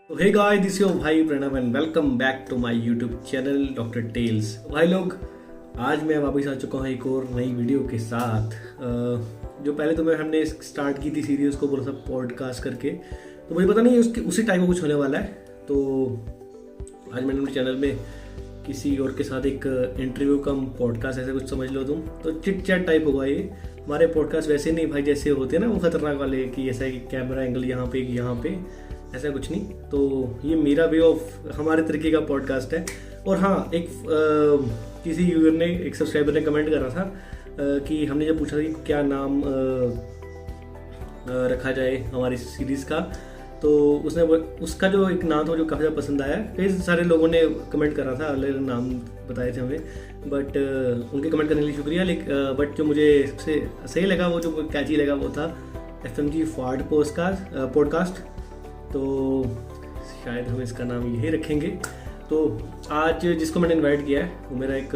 तो hey guys, this your भाई Pranav and welcome back to my YouTube channel doctor tales. भाई लोग, आज मैं वापस आ चुका हूँ एक और नई वीडियो के साथ। जो पहले तो हमने स्टार्ट की थी सीरीज को बोला था पॉडकास्ट करके, तो मुझे पता नहीं उसके उसी टाइप का कुछ होने वाला है। तो आज मैंने अपने चैनल में किसी और के साथ एक इंटरव्यू कम पॉडकास्ट ऐसे कुछ समझ लो तुम, तो चिट चैट टाइप होगा ये। हमारे पॉडकास्ट वैसे नहीं भाई, जैसे होते हैं ना वो खतरनाक वाले कि ऐसा कि कैमरा एंगल यहाँ पे ऐसा कुछ नहीं। तो ये मेरा वे ऑफ हमारे तरीके का पॉडकास्ट है। और हाँ, एक किसी यूजर ने, एक सब्सक्राइबर ने कमेंट करा था कि हमने जब पूछा था कि क्या नाम रखा जाए हमारी सीरीज़ का, तो उसने उसका जो एक नाम था जो काफ़ी ज़्यादा पसंद आया। कई सारे लोगों ने कमेंट करा था, अलग नाम बताए थे हमें, बट उनके कमेंट करने के लिए शुक्रिया। लेकिन बट जो मुझे सबसे सही लगा, वो जो कैची लगा, वो था FMG फाड़ पॉडकास्ट। तो शायद हम इसका नाम यही रखेंगे। तो आज जिसको मैंने इनवाइट किया है वो मेरा एक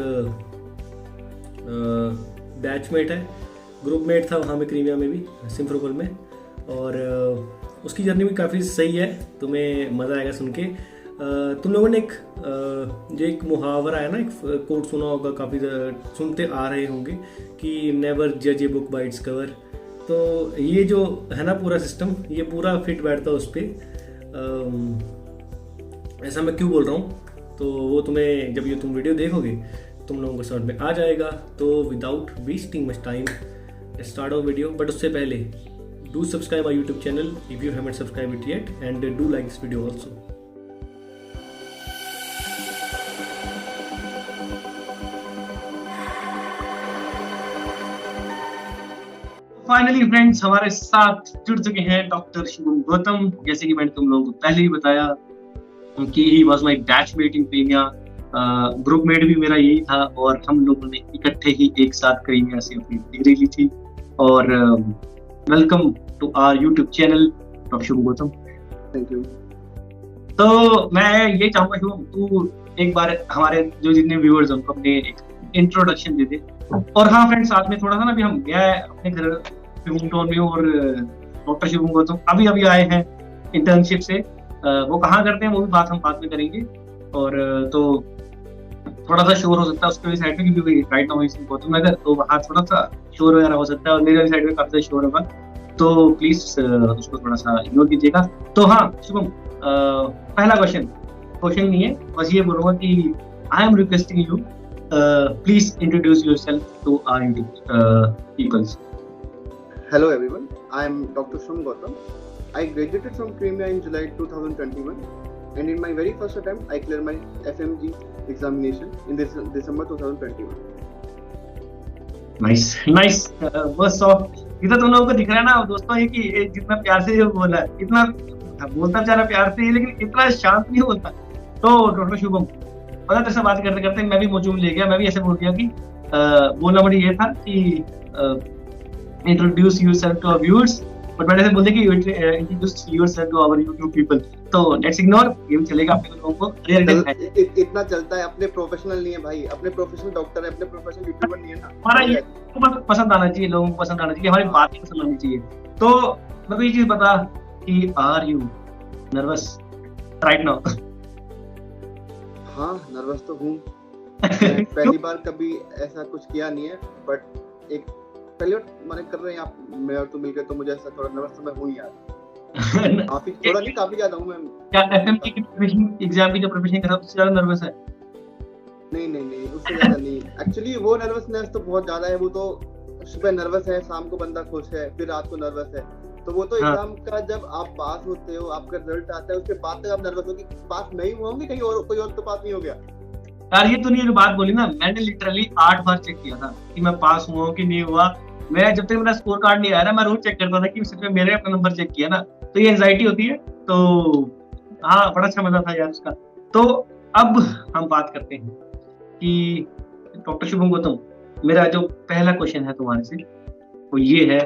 बैचमेट है, ग्रुपमेट था वहाँ में क्रीमिया में भी, सिम्फरोपोल में। और उसकी जर्नी भी काफ़ी सही है, तुम्हें मज़ा आएगा सुन के। तुम लोगों ने जो एक मुहावरा है ना, एक कोट सुना होगा, काफ़ी सुनते आ रहे होंगे कि नेवर जज a book by its cover. तो ये जो है ना पूरा सिस्टम, ये पूरा फिट बैठता है उस पर। ऐसा मैं क्यों बोल रहा हूँ, तो वो तुम्हें जब ये तुम वीडियो देखोगे तुम लोगों को समझ में आ जाएगा। तो without wasting much time start our video. But उससे पहले do subscribe my YouTube channel if you haven't subscribe it yet, and do like this video also. Finally friends, हमारे साथ जुड़ चुके हैं डॉक्टर शुभम गौतम। जैसे कि मैंने तुम लोगों को पहले ही बताया कि he was my batchmate in Crimea, groupmate भी मेरा यही था, और हम लोगों ने इकट्ठे ही एक साथ क्रीमिया से अपनी डिग्री ली थी। और welcome to our YouTube channel doctor Shubham Gautam. Thank you. तो मैं ये चाहूंगा शुभम, तू एक बार हमारे जो जितने व्यूअर्स हैं उनको अपने एक इंट्रोडक्शन दे दे। और हाँ फ्रेंड्स, साथ में थोड़ा सा ना, अभी हम गया है अपने घर होम टाउन में, और डॉक्टर शुभम गौतम अभी आए हैं इंटर्नशिप से। वो कहाँ करते हैं वो भी बात हम बाद में करेंगे। और तो थोड़ा सा शोर हो सकता है उसके साइड में, क्योंकि right now is Gautam Nagar, तो वहाँ थोड़ा सा शोर वगैरह हो सकता है, और मेरे साइड में काफी शोर होगा, तो प्लीज उसको थोड़ा सा इग्नोर कीजिएगा। तो हाँ शुभम, पहला क्वेश्चन नहीं है, बस ये बोलूंगा कि I am requesting you, please introduce yourself to our YouTube peoples. Hello everyone, I am Dr. Shubham Gautam. I graduated from Crimea in July 2021, and in my very first attempt I cleared my FMG examination in December 2021. Nice. बस इधर तुम लोगों को दिख रहा है ना दोस्तों, ये कि जितना प्यार से ये बोला है, इतना बोलता बेचारा प्यार से, लेकिन इतना शांत नहीं होता। तो डॉक्टर शुभम, पता तेरे से बात करते करते मैं भी मोचूम ले गया, मैं भी ऐसे बोल गया कि बोलना मुझे ये था कि introduce yourself to our viewers, but मैंने ऐसे बोल दिया कि introduce yourself to our YouTube people. तो लेट्स इग्नोर, ये भी चलेगा, अपने लोगों को इतना चलता है। अपने प्रोफेशनल नहीं है भाई, अपने प्रोफेशनल डॉक्टर है, अपने प्रोफेशनल यूट्यूबर नहीं है ना। हमारा ये पसंद आना चाहिए, लोगों को पसंद आना चाहिए, हमारी बात पसंद आनी चाहिए। तो मेरे को ये चीज बता कि are you nervous right now? हाँ, नर्वस तो हूँ। पहली बार कभी ऐसा कुछ किया नहीं है, बट एक पहली बार मैंने कर रहे हैं आप, मैं और तू मिलकर, तो मुझे ऐसा थोड़ा नर्वस तो मैं हूँ यार। काफी ज्यादा हूँ मैं। क्या एफएमजी की प्रिपरेशन, एग्जाम की जो प्रिपरेशन कर रहा हूँ, उससे ज्यादा नर्वस है? नहीं, उससे ज्यादा नहीं। एक्चुअली वो नर्वसनेस तो बहुत ज्यादा है। वो तो सुबह नर्वस है, शाम को बंदा खुश है, फिर रात को नर्वस है। तो वो तो एग्जाम का जब आप पास होते हो, आपका रिजल्ट आता है, उसके बाद तक आप नर्वस हो कि पास नहीं हुआ होंगे, कहीं और कोई और तो पास नहीं हो गया। यार ये तूने जो बात बोली ना, मैंने लिटरली 8 बार चेक किया था कि मैं पास हुआ कि नहीं हुआ। मैं जब तक मेरा स्कोर कार्ड नहीं आया ना, मैं रोज चेक करता था कि सिर्फ मेरे अपना नंबर चेक किया ना, तो ये एंजाइटी होती है। तो हाँ, बड़ा अच्छा मजा था यार उसका। तो अब हम बात करते हैं कि डॉक्टर शुभम गौतम, मेरा जो पहला क्वेश्चन है तुम्हारे से वो ये है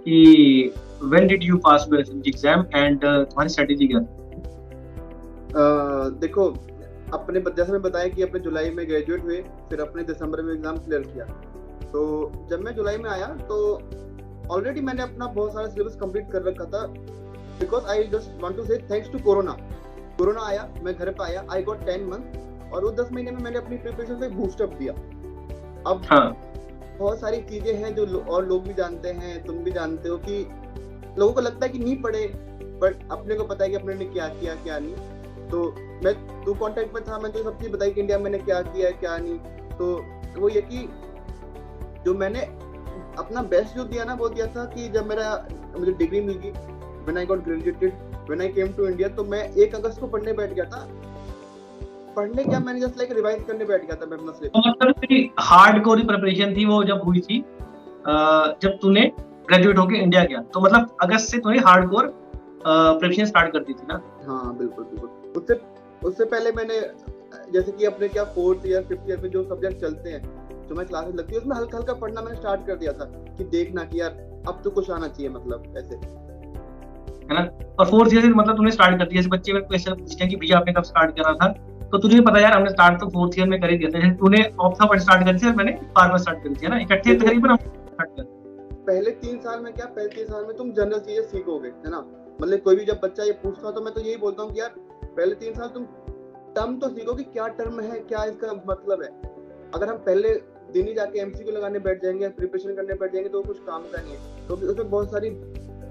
कि when did you pass your FMG exam and तुम्हारी स्ट्रेटेजी क्या थी? देखो, अपने जैसे मैं बताया कि अपने जुलाई में ग्रेजुएट हुए, फिर अपने दिसंबर में एग्जाम क्लियर किया। तो जब मैं जुलाई में आया तो ऑलरेडी मैंने अपना बहुत सारा सिलेबस कंप्लीट कर रखा था, because I just want to say thanks to corona corona आया, मैं घर पे आया, आई गॉट 10 मंथ, और वो 10 महीने में मैंने अपनी प्रिपरेशन पे बूस्ट अप दिया। अब बहुत सारी चीजें हैं जो और लोग भी जानते हैं, तुम भी जानते हो, कि लोगों को लगता है कि नहीं पढ़े, बट अपने को पता है कि अपने ने क्या किया क्या नहीं। तो मैं तू कांटेक्ट में था, मैं तो सब चीज बताई कि इंडिया में मैंने क्या किया है क्या नहीं। तो वो ये कि जो मैंने अपना बेस्ट जो दिया ना, वो दिया था कि जब मुझे डिग्री मिल गई, when I got graduated, when I came to India, तो मैं 1 अगस्त को पढ़ने बैठ गया था। पढ़ने क्या, मैंने जस्ट लाइक रिवाइज करने बैठ गया था मैं अपना सिलेबस। मतलब तेरी हार्डकोर प्रिपरेशन थी वो जब हुई थी, जब तूने ग्रेजुएट होके इंडिया गया, तो मतलब अगस्त से तूने हार्डकोर प्रिपरेशन स्टार्ट कर दी थी ना? हाँ बिल्कुल बिल्कुल। उससे पहले मैंने जैसे कि अपने क्या 4th ईयर 5th ईयर में जो सब्जेक्ट चलते हैं, जो मैं क्लासेस लगती है, उसमें हल्का हल्का पढ़ना मैंने स्टार्ट कर दिया था कि देखना कि यार अब तो कुछ आना चाहिए, मतलब ऐसे, है ना? और 4th ईयर से मतलब तूने स्टार्ट कर दिया। जैसे बच्चे मेरे को ऐसे पूछते हैं कि भैया आपने कब स्टार्ट करा था, तो तुझे पता यार हमने स्टार्ट तो 4th ईयर में कर ही दिया था। जैसे तूने ऑप्था पर स्टार्ट करी थी और मैंने फार्मा स्टार्ट करी थी, है ना? इकट्ठे तकरीबन हम स्टार्ट कर। पहले 3 साल में क्या, पहले 3 साल में तुम जनरल चीजें सीखोगे, है ना? मतलब कोई भी जब बच्चा ये पूछता है तो मैं तो यही बोलता हूँ कि यार पहले 3 साल तुम टर्म तो सीखो कि क्या टर्म है, क्या इसका मतलब है। अगर हम पहले दिन ही जाके एमसीक्यू लगाने बैठ जाएंगे, प्रिपरेशन करने बैठ जाएंगे, तो कुछ काम का नहीं है। तो उसमें बहुत सारी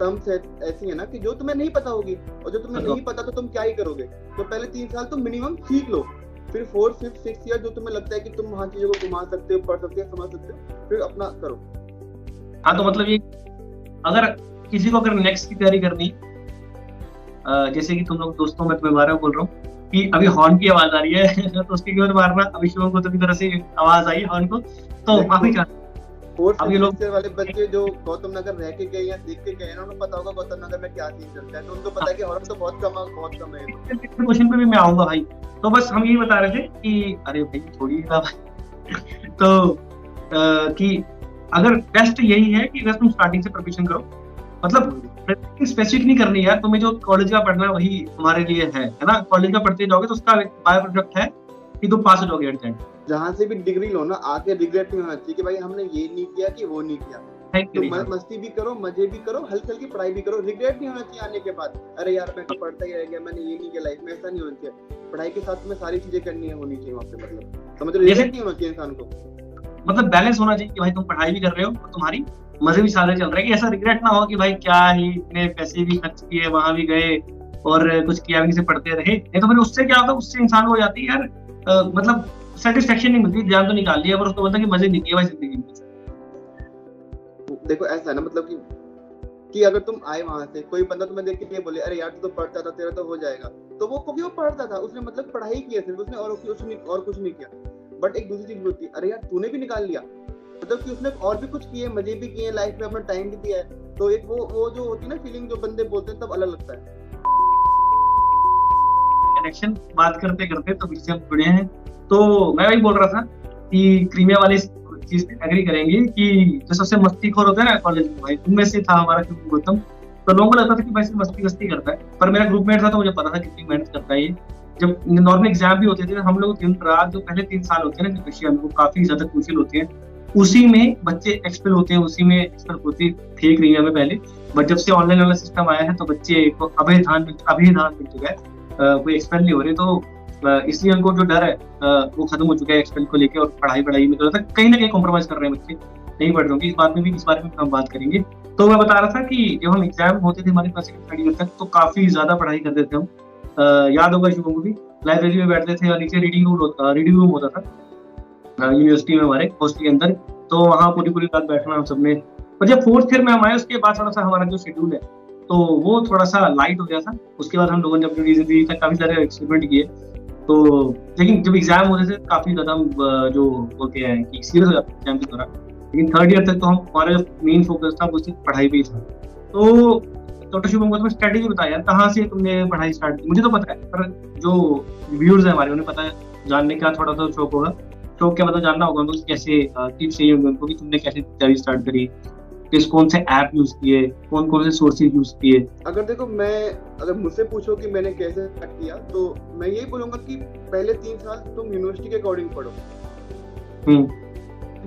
टर्म्स ऐसी है ना कि जो तुम्हें नहीं पता होगी, और जो तुम्हें नहीं पता तो तुम क्या ही करोगे। तो पहले 3 साल तुम मिनिमम सीख लो, फिर 4th 5th 6th ईयर जो तुम्हें लगता है कि तुम वहाँ चीजों को घुमा सकते हो, पढ़ सकते हो, समझ सकते हो, फिर अपना करो। हाँ, तो मतलब ये अगर किसी को अगर नेक्स्ट की तैयारी करनी, जैसे कि तुम लोग दोस्तों में तुम्हें बारे में बोल रहा हूँ कि अभी हॉर्न की आवाज आ रही है तो उसकी क्यों मारना, अभी शुभम को तो तरह से आवाज आई हॉर्न को, तो माफी चाहता। अब ये लोग वाले बच्चे जो गौतम नगर रह के गए या देख के गए, उनको पता होगा गौतम नगर में क्या सीन चलता है, तो उनको पता है कि हॉर्न तो बहुत कम है। क्वेश्चन पे भी मैं आऊंगा भाई। तो बस हम यही बता रहे थे कि अरे भाई छोड़िए तो कि अगर बेस्ट यही है कि अगर तुम स्टार्टिंग से प्रिपरेशन करो, मतलब स्पेसिफिक नहीं करनी यार, तुम्हें जो कॉलेज का पढ़ना है वही तुम्हारे लिए है ना? कॉलेज का पढ़ते जाओगे तो उसका बाय प्रोडक्ट है कि तुम पास हो जाओगे एट द एंड। जहाँ से भी डिग्री लो ना, आके रिग्रेट नहीं होना चाहिए कि भाई हमने ये नहीं किया कि वो नहीं किया। तो मस्ती भी करो, मजे भी करो, हल्की हल्की पढ़ाई भी करो, रिग्रेट नहीं होना चाहिए आने के बाद, अरे यार मैं तो पढ़ता ही रह गया, मैंने ये नहीं किया लाइफ में, ऐसा नहीं होना चाहिए। पढ़ाई के साथ में सारी चीजें करनी होनी चाहिए वहाँ पे, मतलब समझ रहे हो, रिग्रेट नहीं होना चाहिए इंसान को। मतलब बैलेंस होना चाहिए कि भाई तुम पढ़ाई भी कर रहे हो और तुम्हारी मजे भी सारे चल रहे हैं, कि ऐसा रिग्रेट ना हो कि भाई क्या ही इतने पैसे भी खर्च किए, वहां भी गए और कुछ किया भी, से पढ़ते रहे। नहीं तो फिर उससे क्या होता है, उससे इंसान को हो जाती है यार मतलब सेटिस्फेक्शन नहीं मिलती, ध्यान तो निकाल लिया पर उसको बोलता है कि मजे नहीं किए भाई जिंदगी में। देखो ऐसा है ना, मतलब कि अगर तुम आए वहां से, कोई बंदा तुम्हें देख के ये बोले अरे यार तू तो पढ़ता था, तेरा तो हो जाएगा, तो वो क्योंकि वो पढ़ता था, उसने मतलब पढ़ाई की है सिर्फ, उसने और कुछ नहीं किया। बट एक दूसरी चीज होती है, अरे यार तूने भी निकाल लिया, मतलब कि उसने और भी कुछ किए, मजे भी किए, लाइफ में अपना टाइम भी दिया है, तो एक वो जो होती है ना फीलिंग, जो बंदे बोलते हैं तब अलग लगता है। कनेक्शन बात करते करते तो बीच में हम जुड़े हैं, तो मैं वही बोल रहा था कि क्रीमिया वाले चीज पे एग्री करेंगे कि जो सबसे मस्तीखोर होता है ना कॉलेज में, भाई उनमें से था हमारा गौतम। तो लोगों को लगता था कि भाई मस्ती करता है, पर मेरा ग्रुपमेट था तो मुझे पता था कितनी मेहनत करता है ये। जब नॉर्मल एग्जाम भी होते थे हम लोग दिन रात, जो पहले 3 साल होते हैं ना विषय में, वो काफी ज्यादा क्रूशियल होते हैं, उसी में बच्चे एक्सपेल होते हैं, उसी में एक्सपेल होते थे क्रीमिया में पहले। बट जब से ऑनलाइन वाला सिस्टम आया है तो बच्चे को अभिधान मिल चुका है, कोई एक्सपेल नहीं हो रहे, तो इसलिए उनको जो डर है वो खत्म हो चुका है एक्सपेल को लेके, और पढ़ाई में तो कहीं ना कहीं कॉम्प्रोमाइज कर रहे हैं बच्चे, नहीं पढ़ रहे होंगे। इस बारे में हम बात करेंगे। तो मैं बता रहा था कि जब हम एग्जाम होते थे हमारे पास 3rd ईयर तक, तो काफी ज्यादा पढ़ाई करते थे हम। याद होगा शुभम को भी, लाइब्रेरी में बैठते थे और नीचे रीडिंग रूम होता था यूनिवर्सिटी में हमारे हॉस्टल के अंदर, तो वहाँ पूरी रात बैठना हम सबने। और जब 4th ईयर में हम आए उसके बाद थोड़ा सा हमारा जो शेड्यूल है तो वो थोड़ा सा लाइट हो गया था। उसके बाद हम लोगों ने अपनी जिंदगी का काफी सारे एक्सपेरिमेंट किए, तो लेकिन जब एग्जाम होते थे काफी ज्यादा जो बोलते हैं कि सीरियस हो जाता है एग्जाम के दौरान। लेकिन 3rd ईयर तक तो हमारा जो मेन फोकस था वो सिर्फ पढ़ाई पे ही था। तो शुभम को तुम्हें स्ट्रेटेजी बताया कहाँ से तुमने पढ़ाई स्टार्ट की? मुझे तो पता है, पर जो व्यूअर्स है हमारे उन्हें पता है, जानने का थोड़ा सा शौक होगा, शौक क्या मतलब जानना होगा उनको, कैसे टिप्स चाहिए होंगे उनको कि तुमने कैसे तैयारी स्टार्ट करी, कौन से ऐप यूज किए, कौन से सोर्सेज यूज किए। अगर देखो अगर मुझसे पूछो कि मैंने कैसे स्टार्ट किया, तो मैं यही बोलूंगा कि पहले 3 साल तुम यूनिवर्सिटी के अकॉर्डिंग पढ़ो। 3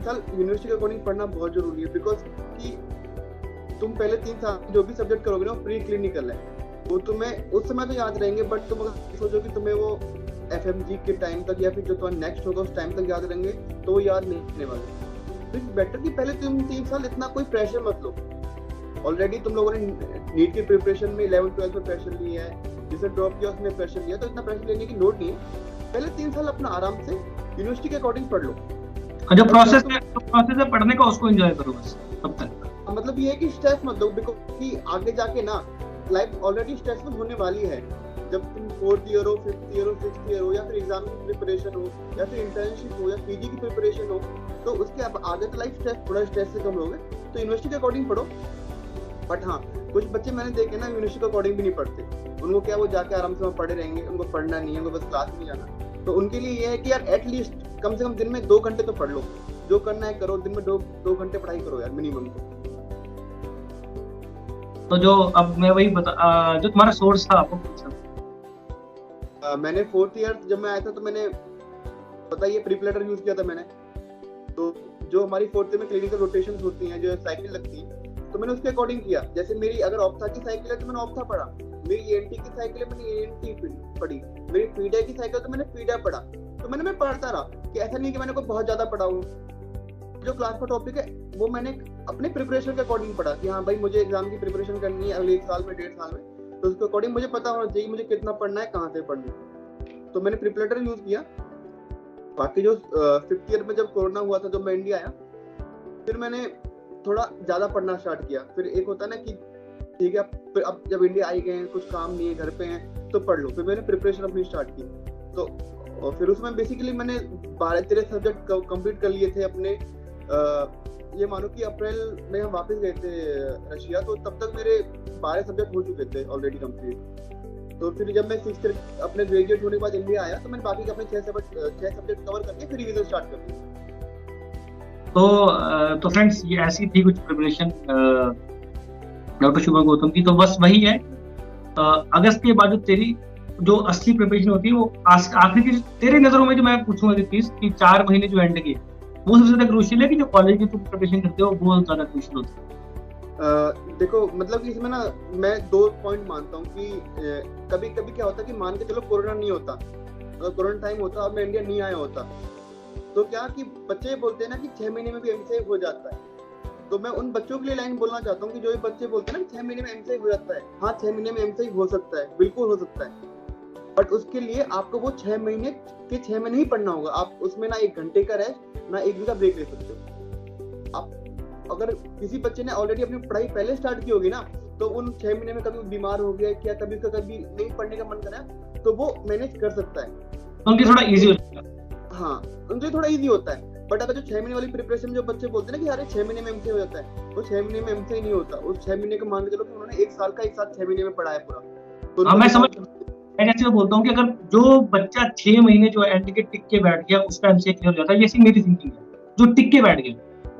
साल यूनिवर्सिटी के अकॉर्डिंग पढ़ना बहुत जरूरी है, बिकॉज कि तुम पहले 3 साल जो भी सब्जेक्ट करोगे ना प्री क्लिनिकल है, वो तुम्हें उस समय तो याद रहेंगे, बट तुम अगर सोचो कि तुम्हें वो FMG के टाइम तक या फिर जो तुम्हारा नेक्स्ट होगा उस टाइम तक याद रहेंगे, तो वो याद नहीं रहने वाले। तो बेटर कि पहले तुम 3 साल इतना कोई प्रेशर मत लो। ऑलरेडी तुम लोगों ने नीट की प्रिपरेशन में 11th-12th में प्रेशर लिया है, जिसे ड्रॉप किया उसने प्रेशर लिया, तो इतना प्रेशर लेने की लोड नहीं है। पहले 3 साल अपना आराम से यूनिवर्सिटी के अकॉर्डिंग पढ़ लो। जो प्रोसेस है पढ़ने का उसको एंजॉय करो बस तब तक। मतलब ये है कि स्ट्रेस मत लो, बिकॉज कि आगे जाके ना लाइफ ऑलरेडी स्ट्रेसफुल होने वाली है। जब तुम 4th ईयर हो, 5th ईयर हो, 6th ईयर हो, या फिर एग्जाम की प्रिपरेशन हो, या फिर इंटर्नशिप हो, या पीजी की प्रिपरेशन हो, तो उसके आगे तो लाइफ स्ट्रेस थोड़ा स्ट्रेस से कम लोगे, तो यूनिवर्सिटी के अकॉर्डिंग पढ़ो। बट हाँ, कुछ बच्चे मैंने देखे ना यूनिवर्सिटी के अकॉर्डिंग भी नहीं पढ़ते। उनको क्या, वो जाके आराम से वहाँ पढ़े रहेंगे, उनको पढ़ना नहीं है, उनको बस क्लास में जाना। तो उनके लिए ये है कि यार एटलीस्ट कम से कम दिन में 2 घंटे तो पढ़ लो, जो करना है करो, दिन में 2 घंटे पढ़ाई करो यार मिनिमम। तो जो अब मैं वही जो तुम्हारा सोर्स था आपको मैंने 4th ईयर जब मैं आया था तो मैंने पता ये प्रीप्लेटर यूज किया था मैंने। तो जो हमारी 4th में क्लिनिकल रोटेशंस होती हैं, जो साइकिल लगती है, तो मैंने उसके अकॉर्डिंग किया। जैसे मेरी अगर ऑप्था की साइकिल है तो मैंने ऑप्था पढ़ा, मेरी ENT की साइकिल है मैंने ENT पढ़ी, मेरी पीडा की साइकिल तो मैंने पीडा पढ़ा। तो मैं पढ़ता रहा कि ऐसा नहीं कि मैंने कोई बहुत ज्यादा पढ़ा हूँ। जो क्लास का टॉपिक है वो मैंने अपने प्रिपरेशन के अकॉर्डिंग पढ़ा कि हाँ भाई मुझे एग्जाम की प्रिपरेशन करनी है अगले 1 साल में, 1.5 साल में, तो उसके अकॉर्डिंग मुझे पता होना चाहिए मुझे कितना पढ़ना है, कहाँ से पढ़ना है। तो मैंने प्रिपरेटर यूज किया। बाकी जो 5th ईयर में जब कोरोना हुआ था, जब मैं इंडिया आया, फिर मैंने थोड़ा ज्यादा पढ़ना स्टार्ट किया। फिर एक होता है ना कि ठीक है फिर अब जब इंडिया आई गए हैं, कुछ काम नहीं है, घर पे हैं, तो पढ़ लो। फिर मैंने प्रिपरेशन अपनी स्टार्ट की। तो और फिर उसमें बेसिकली मैंने 12-13 सब्जेक्ट कंप्लीट कर लिए थे अपने। ये मानो कि अप्रैल में हम वापस गए थे रशिया, तो तब तक मेरे 12 सब्जेक्ट हो चुके थे ऑलरेडी कंप्लीट। तो फिर जब मैं 6th अपने ग्रेजुएट होने के बाद इंडिया आया, तो मैंने बाकी के अपने 6 सब्जेक्ट कवर करके फिर रिवीजन स्टार्ट कर दिया। तो फ्रेंड्स ये ऐसी थी कुछ प्रिपरेशन डॉक्टर शुभम गौतम की। तो बस वही है, अगस्त के बाद जो तेरी जो असली प्रिपरेशन होती है वो आखिर की तेरे नजरों में जो मैं पूछूंगा कि 4 महीने जो एंड के, वो सबसे ज्यादा क्रूशियल है कि जो कॉलेज की तुम प्रिपरेशन करते हो वो ज्यादा क्रूशियल होता है? देखो मतलब कि इसमें ना मैं 2 पॉइंट मानता हूँ कि कभी कभी क्या होता है कि मान के चलो कोरोना नहीं होता, अगर कोरोना टाइम होता और मैं इंडिया नहीं आया होता, तो क्या कि बच्चे बोलते हैं ना कि 6 महीने में भी एमसीए हो जाता है। तो मैं उन बच्चों के लिए लाइन बोलना चाहता हूँ कि जो ये बच्चे बोलते हैं ना 6 महीने में एमसीए हो जाता है, हाँ 6 महीने में एमसीए हो सकता है, बिल्कुल हो सकता है। बट उसके लिए आपको वो 6 महीने के 6 महीने ही पढ़ना होगा। आप उसमें ना 1 घंटे का रेस्ट, ना 1 दिन का ब्रेक ले सकते हो। आप अगर किसी बच्चे ने ऑलरेडी अपनी पढ़ाई पहले स्टार्ट की होगी ना, तो उन 6 महीने में कभी बीमार हो गया क्या, कभी नहीं पढ़ने का मन करा, तो वो मैनेज कर सकता है, उनके थोड़ा इजी हो जाता है। हाँ उनके थोड़ा इजी होता है। बट अगर जो 6 महीने वाली प्रिपरेशन जो बच्चे बोलते हैं ना कि अरे 6 महीने में एमसीए हो जाता है, वो 6 महीने में एमसीए नहीं होता। उस 6 महीने को मान के चलो कि उन्होंने 1 साल का एक साथ 6 महीने में पढ़ा है पूरा। तो मैं समझ, मैं जैसे बोलता हूँ कि अगर जो बच्चा 6 महीने जो एंड के टिक के बैठ गया उसका एमसीए क्लियर हो जाता है, ये मेरी थिंकिंग है, जो टिक के बैठ गया।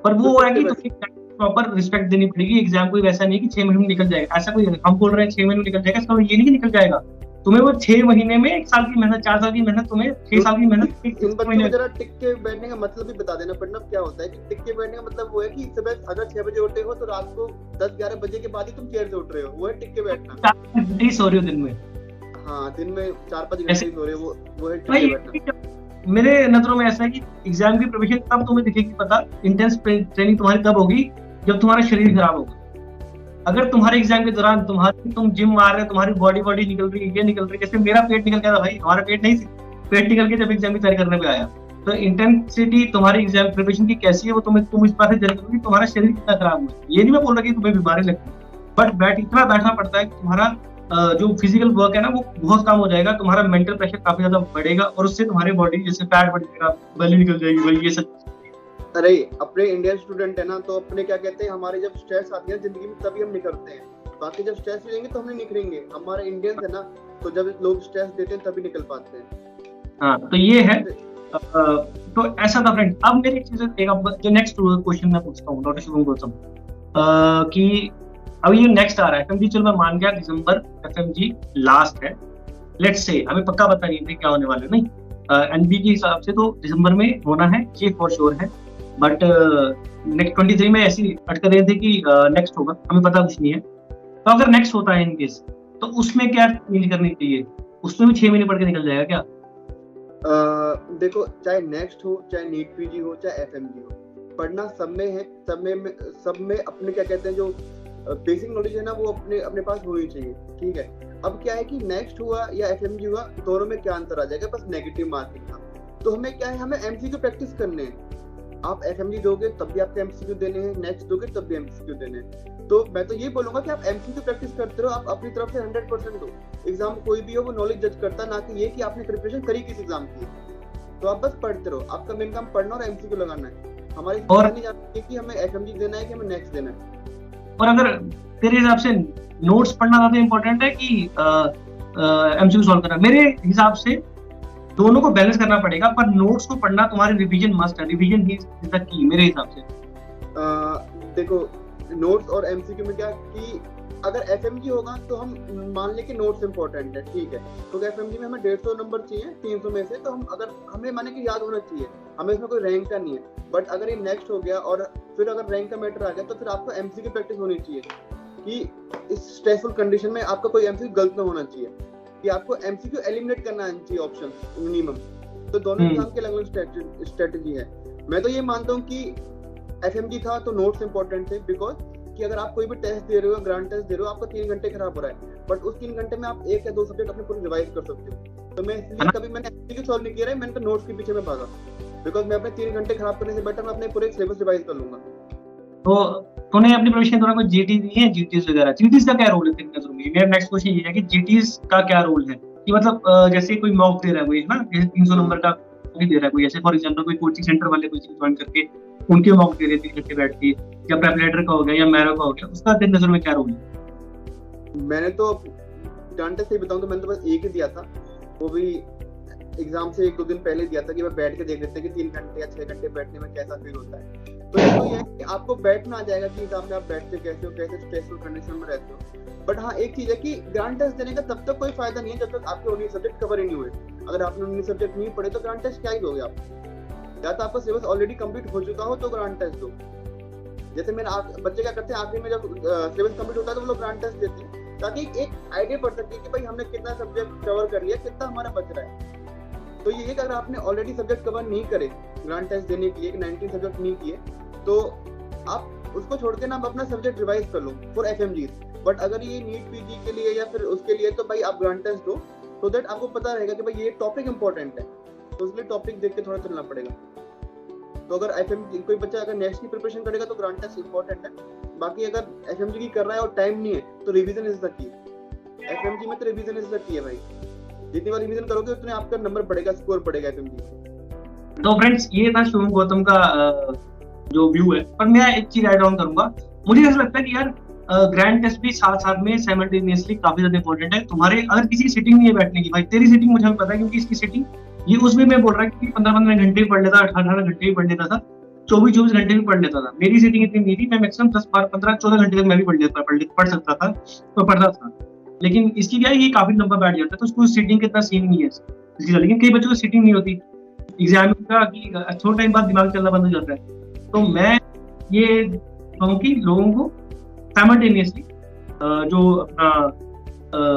पर वो है कि तुम्हें प्रॉपर रिस्पेक्ट देनी पड़ेगी एग्जाम को। वैसा नहीं कि 6 महीने में निकल जाएगा, ऐसा कोई हम बोल रहे हैं 6 महीने में निकल जाएगा, इसका ये नहीं कि निकल जाएगा। तुम्हें वो 6 महीने में 1 साल की मेहनत, 4 साल की मेहनत, तुम्हें 6 साल की मेहनत। इन बच्चों को जरा टिक के बैठने का मतलब भी बता देना। मतलब क्या होता है कि टिक के बैठने का मतलब वो है कि सुबह अगर 6 बजे उठे हो तो रात को 10-11 बजे के बाद ही तुम चेयर से उठ रहे हो, वो है टिक के बैठना। 4 घंटे सो रहे हो दिन में, हाँ दिन में 4-5 घंटे सो रहे हो, वो है टिक के बैठना। मेरे नजरों में ऐसा है कि एग्जाम की प्रिपरेशन तब तुम्हें दिखेगी पता, इंटेंस ट्रेनिंग तुम्हारी तब होगी जब तुम्हारा शरीर खराब होगा। अगर तुम्हारे एग्जाम के दौरान तुम जिम मार रहे हो, तुम्हारी बॉडी निकल रही है, ये निकल रही है, जैसे मेरा पेट निकल गया था भाई, हमारा पेट नहीं, पेट निकल के जब एग्जाम की तैयारी करने पे आया। तो इंटेंसिटी तुम्हारी एग्जाम प्रिपरेशन की कैसी है वो तुम इस बात से जज करोगे तुम्हारा शरीर कितना खराब हुआ। ये नहीं मैं बोल रहा कि तुम्हें बीमारी लगती है, बट इतना बैठना पड़ता है कि तुम्हारा जो फिजिकल वर्क है ना वो बहुत कम हो जाएगा, तुम्हारा मेंटल प्रेशर काफी ज्यादा बढ़ेगा और उससे तुम्हारी बॉडी जैसे फैट बढ़ जाएगा, बॉडी निकल जाएगी भाई, ये सब। अरे अपने इंडियन स्टूडेंट है ना, तो अपने क्या कहते हैं, हमारे जब स्ट्रेस आती है जिंदगी में तभी हम निकलते हैं, बाकी जब स्ट्रेस लेंगे तो हम नहीं निकलेंगे। हमारे इंडियंस है ना, तो जब लोग स्ट्रेस देते हैं तभी निकल पाते हैं। हाँ तो ये है, तो ऐसा था फ्रेंड। अब मेरी चीज जो नेक्स्ट क्वेश्चन मैं पूछता हूँ डॉक्टर शुभम गौतम कि अब ये नेक्स्ट आ रहा है एफएमजी, चलो मैं मान गया दिसंबर एफएमजी लास्ट है, लेट्स से हमें पक्का पता नहीं है क्या होने वाले, नहीं एनबी के हिसाब से तो दिसंबर में होना है, ये फॉर श्योर है। बट नेक्स्ट 23 में ऐसी अटक रहे थे कि नेक्स्ट होगा, हमें पता कुछ नहीं है। तो अगर नेक्स्ट होता है इन केस, तो उसमें क्या चेंज करनी चाहिए? उसमें भी 6 महीने पढ़ के निकल जाएगा क्या? देखो, चाहे नेक्स्ट हो, चाहे नीट पीजी हो, चाहे एफएमजी हो, पढ़ना सब में है, सब में अपने क्या कहते हैं, जो बेसिक नॉलेज है ना, वो अपने अपने पास होनी चाहिए, ठीक है। अब क्या है कि नेक्स्ट हुआ या एफएमजी हुआ, दोनों में क्या अंतर आ जाएगा, बस नेगेटिव मार्किंग था। तो हमें क्या है, हमें एमसीक्यू प्रैक्टिस करने हैं। आप एफएमजी दोगे तब भी आपको एमसीक्यू देने हैं, नेक्स्ट दोगे तब भी एमसीक्यू देने हैं। तो मैं तो ये बोलूंगा कि आप एमसीक्यू प्रैक्टिस करते रहो, आप अपनी तरफ से 100% दो। एग्जाम कोई भी हो, वो नॉलेज जज करता, ना कि ये कि आपने प्रिपरेशन करी किस एग्जाम की। तो आप बस पढ़ते रहो, आपका मेन काम पढ़ना और एमसीक्यू लगाना है। हमारी और नहीं जाती कि हमें एफएमजी देना है कि हमें नेक्स्ट देना है। और अगर तेरे हिसाब से नोट्स पढ़ना ज्यादा इंपॉर्टेंट है कि एमसीक्यू सॉल्व करना? मेरे हिसाब से दोनों को बैलेंस करना पड़ेगा, पर नोट्स को पढ़ना तुम्हारी रिवीजन मस्ट है। रिवीजन इज द की मेरे हिसाब से। देखो, नोट्स और एमसीक्यू में क्या कि अगर एफएमजी होगा तो हम मान लें कि नोट्स इंपॉर्टेंट है, ठीक है, क्योंकि एफएमजी में हमें 150 नंबर चाहिए 300 में से, तो हम अगर हमें माने कि याद होना चाहिए, हमें इसमें कोई रैंक का नहीं है। बट अगर ये नेक्स्ट हो गया और फिर अगर रैंक का मैटर आ गया, तो फिर आपको एमसीक्यू प्रैक्टिस होनी चाहिए कि इस स्ट्रेसफुल कंडीशन में आपका कोई एमसीक्यू गलत ना होना चाहिए, कि आपको एमसीक्यू एलिमिनेट करना चाहिए ऑप्शन मिनिमम। तो दोनों एग्जाम के अलग अलग स्ट्रेटजी है। मैं तो ये मानता हूँ कि एफएमजी था तो नोट्स इंपॉर्टेंट थे, बिकॉज कि अगर आप कोई भी टेस्ट दे रहे हो, ग्रांड टेस्ट दे रहे हो, आपका 3 घंटे खराब हो रहा है, बट उस 3 घंटे में आप 1 या 2 सब्जेक्ट अपने पूरे रिवाइज कर सकते हो। तो मैं इसलिए कभी मैंने एमसीक्यू सॉल्व नहीं किया है, मैंने तो नोट्स के पीछे में भागा, बिकॉज मैं अपने 3 घंटे खराब करने से बेटर मैं अपने पूरे सिलेबस रिवाइज कर लूंगा। तो तूने अपनी प्रोफेशन के दौरान कोई जीटी दी है? जीटीज वगैरह, जीटीज का क्या रोल है तेरी नजर में? मेरा नेक्स्ट क्वेश्चन ये है कि जीटीज का क्या रोल है, कि मतलब जैसे कोई मॉक दे रहा है, कोई है ना, जैसे 300 नंबर का भी दे रहा है कोई, ऐसे फॉर एग्जांपल कोई कोचिंग सेंटर वाले कोचिंग ज्वाइन करके उनके मॉक दे रहे थे 3 घंटे बैठ के, या प्रेपरेटर का हो गया या मैरो का हो गया, उसका तेरी नजर में क्या रोल है? मैंने तो डांटे से बताऊं तो मैंने तो बस एक ही दिया था, वो भी एग्जाम से 1-2 दिन पहले दिया था, कि मैं बैठ के देख लेते कि 3 घंटे या 6 घंटे बैठने में कैसा फील होता है। तो ये है कि आपको बैठना आ जाएगा कि एग्जाम में आप बैठते कैसे हो, कैसे स्ट्रेसफुल कंडीशन में रहते हो। बट हाँ, एक चीज है कि ग्रांड टेस्ट देने का तब तक कोई फायदा नहीं है जब तक आपके 19 सब्जेक्ट कवर ही नहीं हुए। अगर आपने 19 सब्जेक्ट नहीं पढ़े तो ग्रांड टेस्ट क्या ही दोगे आप? या तो आपका सिलेबस ऑलरेडी कंप्लीट हो चुका हो तो ग्रांड टेस्ट दो। जैसे मेरे बच्चे क्या करते हैं, आखिर में जब सिलेबस कंप्लीट होता है तो वो लोग ग्रांड टेस्ट देते हैं, ताकि एक आइडिया पड़ सके कि भाई हमने कितना सब्जेक्ट कवर कर लिया, कितना हमारा बच रहा है। तो ये अगर आपने ऑलरेडी सब्जेक्ट कवर नहीं करे ग्रांड टेस्ट देने के लिए, 19 सब्जेक्ट नहीं किए, तो आप उसको छोड़ के ना अपना सब्जेक्ट रिवाइज कर लो फॉर एफएमजी। बट अगर ये नीट पीजी के लिए या फिर उसके लिए, तो भाई आप ग्रांड टेस्ट दो, सो दैट आपको पता रहेगा कि भाई ये टॉपिक इंपॉर्टेंट है, तो उसके लिए टॉपिक देख के थोड़ा चलना पड़ेगा। तो अगर एफएमजी कोई बच्चा अगर नेक्स्ट की प्रिपरेशन करेगा तो ग्रांड टेस्ट इंपॉर्टेंट है। बाकी अगर एफएमजी की कर रहा है और टाइम नहीं है तो revision is the key. FMG में तो रिवीजन इज द की है भाई, जितनी बार रिवीजन करोगे उतने आपका नंबर बढ़ेगा, स्कोर बढ़ेगा एफएमजी। तो फ्रेंड्स, ये था शुभम गौतम का जो व्यू है, पर मैं एक चीज ऐड ऑन करूंगा। मुझे ऐसा लगता है कि यार ग्रैंड टेस्ट भी साथ साथ में साइमल्टेनियसली काफी ज्यादा इंपॉर्टेंट है। तुम्हारे अगर किसी की सिटिंग नहीं है बैठने की, भाई तेरी सिटिंग मुझे पता है, क्योंकि इसकी सिटिंग ये उसमें मैं बोल रहा कि 15-15 घंटे भी पढ़ लेता, 18 घंटे भी पढ़ लेता था, 24 घंटे भी पढ़ लेता था। मेरी सिटिंग इतनी नहीं थी, मैं मैक्सिमम 10-15-14 घंटे तक मैं भी पढ़ सकता था, तो पढ़ता था। लेकिन इसकी क्या है, ये काफी लंबा बैठ जाता है, तो उसको सीटिंग का इतना सीन नहीं है इसकी। लेकिन कई बच्चों को सीटिंग नहीं होती एग्जाम का, कि थोड़ा टाइम बाद दिमाग चलना बंद हो जाता है। तो मैं ये कहूँ कि लोगों को साइमल्टेनियसली जो अपना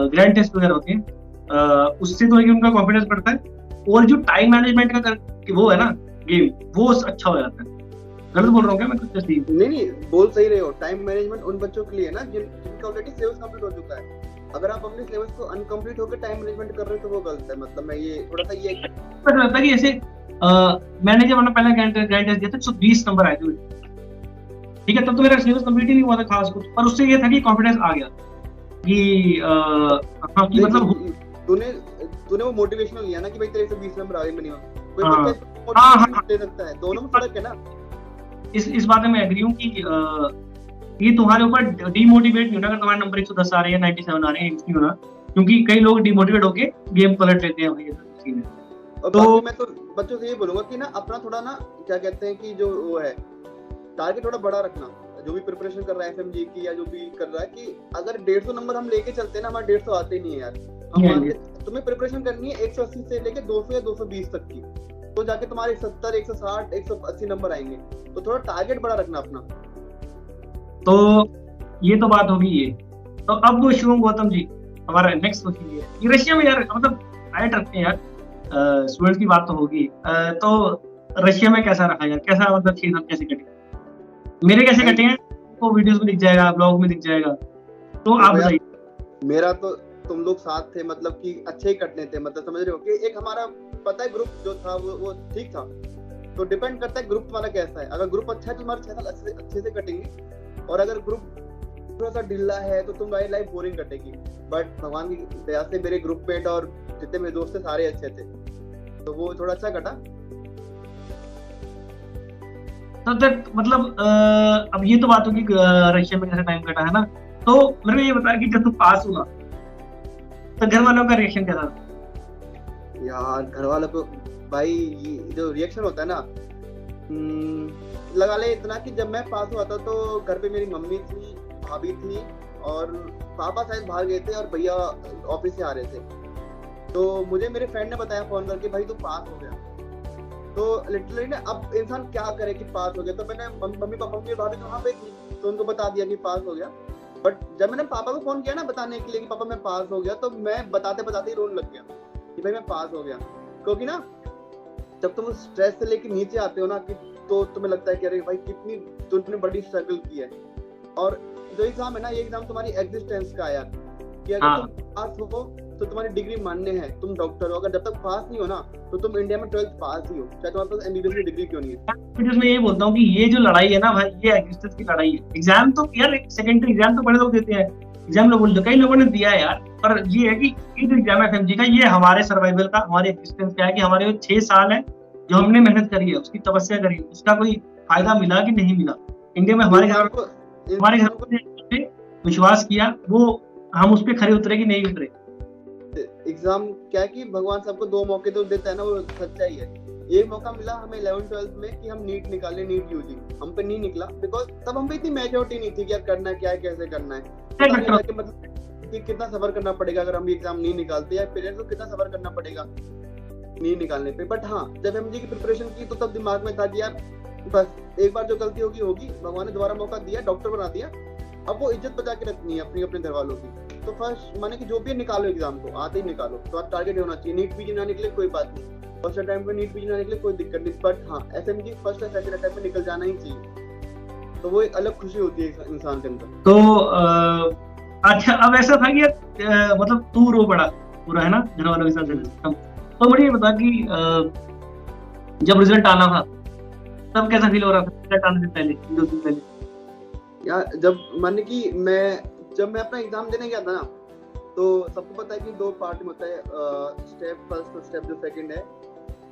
ग्रैंड टेस्ट वगैरह होते हैं, उससे तो उनका कॉन्फिडेंस बढ़ता है, और जो टाइम मैनेजमेंट का वो है ना गेम, वो अच्छा हो जाता है। गलत बोल रहा हूँ क्या मैं कुछ? नहीं, बोल सही रहे हो। टाइम मैनेजमेंट उन बच्चों के लिए है ना जिनका ऑलरेडी सिलेबस कंप्लीट हो चुका है। अगर आप अपने सिलेबस को अनकंप्लीट होकर टाइम मैनेजमेंट कर रहे हो तो वो गलत है। मतलब मैं ये थोड़ा सा ये लगता है कि ऐसे मैंने जब अपना पहला ग्रैंड टेस्ट दिया था 120 नंबर आए थे, ठीक है, तब तो मेरा सिलेबस कंप्लीट ही नहीं हुआ था खास कुछ, पर उससे ये था कि कॉन्फिडेंस आ गया कि हाँ, कि मतलब तूने वो मोटिवेशनल लिया ना कि भाई तेरे 120 नंबर आ गए मिनिमम। कोई हाँ, दे सकता है, दोनों में फर्क है ना। इस बात में मैं एग्री हूँ कि ये तुम्हारे ऊपर डीमोटिवेट नहीं होना अगर तुम्हारे नंबर 110 आ रहे हैं या 97 आ रहे हैं, नहीं होना, क्योंकि कई लोग डीमोटिवेट होके गेम पलट लेते हैं भाई। तो मैं तो बच्चों से ये बोलूंगा कि ना अपना थोड़ा ना क्या कहते हैं कि जो वो है टारगेट थोड़ा बड़ा रखना। जो भी प्रिपरेशन कर रहा है एफएमजी की या जो भी कर रहा है, कि अगर 150 नंबर हम लेके चलते हैं ना, हमारे 150 आते नहीं है यार। हम तुम्हें प्रिपरेशन करनी है 180 से लेके 200 या 220 तक की, तो जाके तुम्हारे 70, 160, 180 नंबर आएंगे। तो थोड़ा टारगेट बड़ा रखना अपना। तो ये तो बात होगी ये। तो अब शुभम गौतम जी, हमारा नेक्स्ट क्वेश्चन ये है कि रशिया में यार मतलब डाइट रखते हैं यार, स्टूडेंट्स की बात तो होगी, तो रशिया में कैसा रहा यार, कैसा मतलब 6 साल कैसे कटे? मेरे कैसे भाई कटे हैं वो वीडियोस में दिख जाएगा, ब्लॉग में दिख जाएगा, तो आप देखो यार, बताइए। मेरा तो तुम लोग साथ थे, मतलब कि अच्छे ही कटने थे, मतलब समझ रहे हो कि एक हमारा पता है ग्रुप जो था वो ठीक था। तो डिपेंड करता है ग्रुप तुम्हारा कैसा है। अगर ग्रुप अच्छा है तो तुम्हारे 6 साल अच्छे से कटेंगे, और अगर ग्रुप थोड़ा सा ढीला है तो तुम्हारी लाइफ बोरिंग कटेगी। बट भगवान की दया से मेरे ग्रुप मेट और जितने मेरे दोस्त थे सारे अच्छे थे, तो वो थोड़ा अच्छा कटा। तो तक मतलब अब ये तो बात होगी रशिया में कैसा टाइम कटा है ना, तो मेरे को ये बता कि जब तू पास हुआ तो घर वालों का रिएक्शन कैसा था? यार घर वालों को भाई ये जो रिएक्शन होता है ना, लगा ले इतना कि जब मैं पास हुआ था तो घर पे मेरी मम्मी थी, भाभी थी, और पापा शायद बाहर गए थे और भैया ऑफिस से आ रहे थे। तो मुझे मेरे फ्रेंड ने बताया फोन करके, भाई तू पास हो गया। तो लिटरली ना अब इंसान क्या करे कि पास हो गया। तो मैंने मम्मी पापा की भाभी तो वहाँ पे थी, तो उनको बता दिया कि पास हो गया। बट जब मैंने पापा को फोन किया ना बताने के लिए कि पापा मैं पास हो गया, तो मैं बताते बताते ही रोने लग गया कि भाई मैं पास हो गया। क्योंकि ना जब तुम स्ट्रेस से लेके नीचे आते हो ना कि, तो तुम्हें लगता है कि अरे भाई कितनी तुमने बड़ी स्ट्रगल की है। और जो एग्जाम है ना, ये एग्जाम तुम्हारी एग्जिस्टेंस का है यार, कि अगर हाँ। तुम पास हो तो तुम्हारी डिग्री मान्य है, तुम डॉक्टर हो। अगर जब तक पास नहीं हो ना तो तुम इंडिया में 12th पास ही हो, चाहे तुम्हारे पास एमबीबीएस की डिग्री क्यों नहीं है। वीडियोस में यही बोलता हूँ कि ये जो लड़ाई है ना भाई, ये एग्जिस्टेंस की लड़ाई है। एग्जाम तो यार सेकेंडरी एग्जाम तो बड़े लोग देते हैं, एग्जाम लोग बोलते हैं, कई लोगों ने दिया है यार, पर ये है कि ये जो एग्जाम है एफएमजी का, ये हमारे सर्वाइवल का, हमारे एग्जिस्टेंस का है, कि हमारे 6 साल है जो हमने मेहनत करी है, उसकी तपस्या करी है, उसका कोई फायदा मिला कि नहीं मिला। इंडिया में हमारे घर ने विश्वास किया, वो हम उस पर खरे उतरे कि नहीं उतरे। एग्जाम क्या है कि भगवान सबको 2 मौके तो देता है ना, वो सच्चाई है। एक मौका मिला हमें 11th-12th में कि हम नीट निकाले, नीट यूजी हम पे नहीं निकला, बिकॉज तब हम पे इतनी मेच्योरिटी नहीं थी कि यार करना क्या है, कैसे करना है। मतलब कि कितना सफर करना पड़ेगा अगर हम एग्जाम नहीं निकालते, या पेरेंट्स को कितना सफर करना पड़ेगा नहीं निकालने पे। बट हाँ, जब एमजी की प्रिपरेशन की तो तब दिमाग में था कि यार बस एक बार जो गलती होगी होगी, भगवान ने दोबारा मौका दिया, डॉक्टर बना दिया, अब वो इज्जत बचा के रखनी है अपनी अपने घर वालों की। तो फर्स्ट माने कि जो भी निकालो एग्जाम को, आते ही निकालो, तो आप टारगेट होना चाहिए। नीट पीजी ना निकले कोई बात नहीं, फर्स्ट अटेम्प्ट में नीट पीजी ना निकले कोई दिक्कत नहीं, बट हाँ एसएमजी फर्स्ट या सेकंड अटेम्प्ट में निकल जाना ही चाहिए। तो वो एक अलग खुशी होती है इंसान के अंदर। तो अच्छा, अब ऐसा था कि मतलब तू रो पड़ा पूरा, है ना, घर वालों के साथ। तो मुझे ये बता कि जब रिजल्ट आना था तब कैसा फील हो रहा था, रिजल्ट आने से पहले, 2 दिन पहले? यार जब माने कि जब मैं अपना एग्जाम देने गया था ना, तो सबको पता है कि 2 पार्ट में होता है, स्टेप फर्स्ट और स्टेप जो सेकंड है।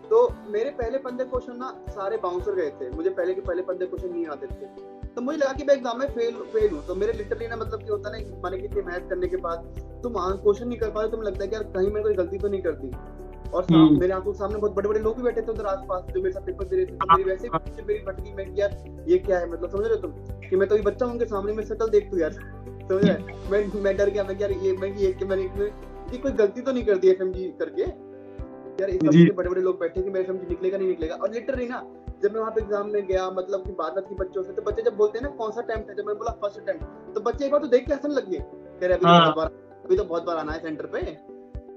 तो मेरे पहले 15 क्वेश्चन ना सारे बाउंसर गए थे, मुझे पहले के पहले 15 क्वेश्चन नहीं आते थे। तो मुझे लगा कि मैं एग्जाम में फेल हूँ। तो मेरे लिटरली ना मतलब कि होता ना, माने कि मेहनत करने के बाद तुम क्वेश्चन नहीं कर पाए, तुम्हें लगता है कि यार कहीं मैंने कोई गलती तो नहीं कर दी। और मेरे आंखों के सामने बहुत बड़े बड़े लोग भी बैठे थे उधर आसपास जो मेरे साथ पेपर दे रहे थे। तो मेरी वैसे ही मेरी फटकी, मैं यार ये क्या है, मतलब समझ रहे हो तुम कि मैं तो ये बच्चा हूं उनके सामने, मैं शक्ल देख तू यार, समझ रहे। मैं डर गया, मैं यार ये कोई गलती तो नहीं कर दी एफएमजी करके यार। इस बड़े बड़े लोग बैठे कि मेरे एफएमजी निकलेगा नहीं निकलेगा। और लिटरली ना जब मैं वहाँ पे एग्जाम में गया, मतलब कि बात की बच्चों से, तो बच्चे जब बोलते हैं ना कौन सा अटेम्प्ट है, जब मैंने बोला फर्स्ट अटेम्प्ट, तो बच्चे एक बार तो देख के हंसने लग गए, कह रहे अभी तो बहुत बार आना है सेंटर पे।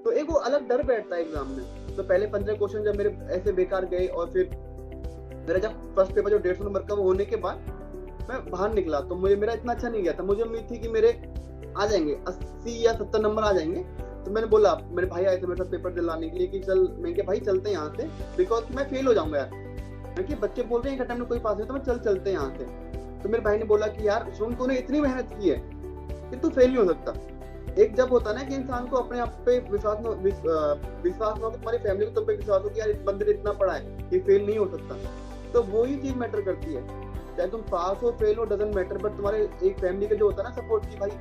तो एक वो अलग डर बैठता है एग्जाम में। तो पहले 15 क्वेश्चन जब मेरे ऐसे बेकार गए, और फिर मेरा जब फर्स्ट पेपर जो 150 नंबर का वो होने के बाद मैं बाहर निकला, तो मेरा इतना अच्छा नहीं गया था। मुझे उम्मीद थी कि मेरे आ जाएंगे 80 या 70 नंबर आ जाएंगे। तो मैंने बोला, मेरे भाई आए थे मेरे साथ पेपर दिलाने के लिए कि चल, मैं क्या भाई चलते हैं यहाँ से, बिकॉज मैं फेल हो जाऊंगा यार। क्योंकि बच्चे बोल रहे हैं एक अटेम्प्ट में कोई पास नहीं, तो मैं चलते हैं यहाँ से। तो मेरे भाई ने बोला कि यार सुन, तूने इतनी मेहनत की है कि तू फेल नहीं हो सकता। एक जब होता है ना कि इंसान को अपने आप पे विश्वास न हो, तुम्हारी फैमिली को तुम पे विश्वास हो कि यार इस बंदे ने इतना पढ़ा है, ये फेल नहीं हो सकता। तो वही चीज मैटर करती है, चाहे तुम पास हो फेल हो डजंट मैटर, बट तुम्हारे एक फैमिली का जो होता है ना सपोर्ट, की भाई